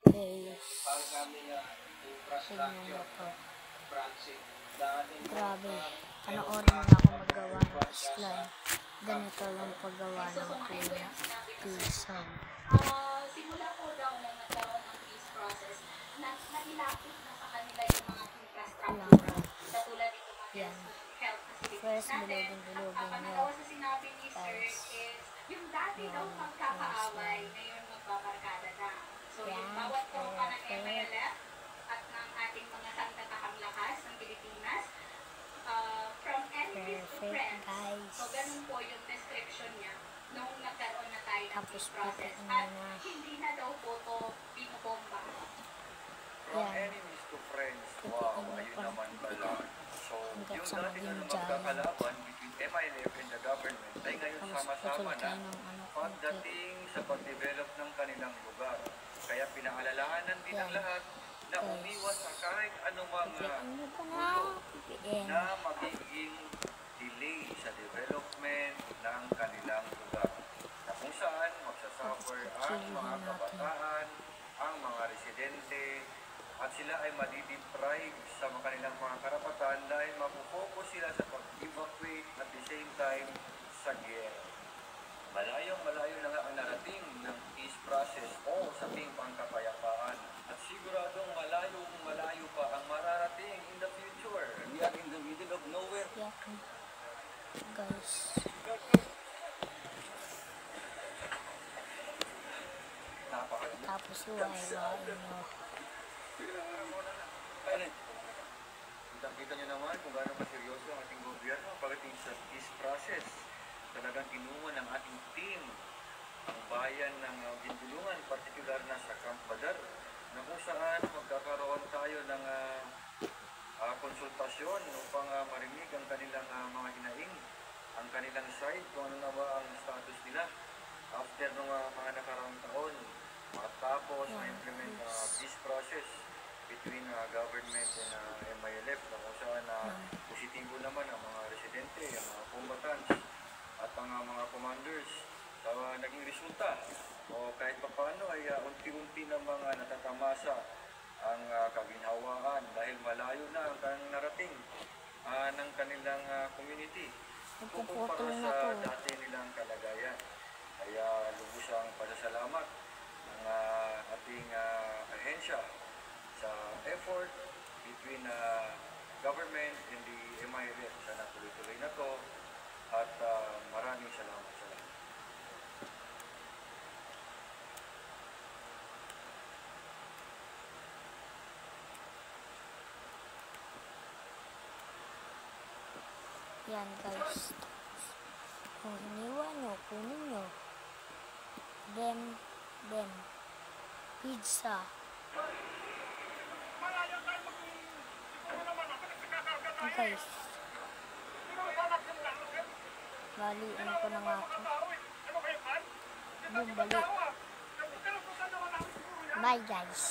Guys, tignan nyo to. Grabe, panoorin mo na ako maggawa ng slime. Ganito lang paggawa ng kuya Pilson. Simula po daw na nagkaroon ng peace process, nailapit na sa kanila yung mga infrastructure katulad ito mga health facilities First, natin. Ang pangalawa sa sinabi ni Sir is yung dati daw magkakaaway, ngayon magbabarkada na. So yung bawat tropa ng MLF at ng ating mga santatahang lakas ng Pilipinas, from enemies to friends. So ganun po yung description niya nung nagkaroon na tayo ng peace process. At hindi na daw po ito binobomba. From enemies to friends. Wow, ayun naman pala. So, yung dati na magkakalaban between MILF and the government ay ngayon sama-sama na pagdating sa pag-develop ng kanilang lugar. Kaya pinaalalahanan din ang lahat na umiwas sa kahit anumang na magiging delay sa development ng kanilang lugar. Na kung saan magsasuffer ang mga kabataan, ang mga residente, at sila ay madideprive sa kanilang mga karapatan dahil mapufocus sila sa pag-evacuate at the same time sa giyera. Malayong-malayo na nga ang narating ng peace process o sa ating pangkapayapaan. At siguradong malayong-malayo pa ang mararating in the future. We are in the middle of nowhere. Guys. Tapos iwain nyo. Kita nyo naman kung gaano kaseryoso ang ating gobyerno pagdating sa peace process. Talagang kinuha ng ating team ang bayan ng Gintulungan, partikular na sa Camp Badar, na kung saan magkakaroon tayo ng konsultasyon upang marinig ang kanilang mga hinaing, ang kanilang side, kung ano na ba ang status nila after ng mga nakaraang taon matapos ma-implement peace process between government and MILF, na kung saan positibo naman ang mga residente, ang mga combatants at ang mga commanders sa naging resulta. O kahit pa paano ay unti-unti na mga natatamasa ang kaginhawaan dahil malayo na ang narating ng kanilang community kumpara sa dati nilang kalagayan. Kaya lubos ang pasasalamat ng ating ahensya sa effort between government and the MILF. Sana tuloy-tuloy na to at maraming salamat sa lahat. Yan guys. Kung iniwan nyo, kunin nyo. Dem. Pizza. Guys. Baliin ko na nga ito. Bumalik. Bye guys.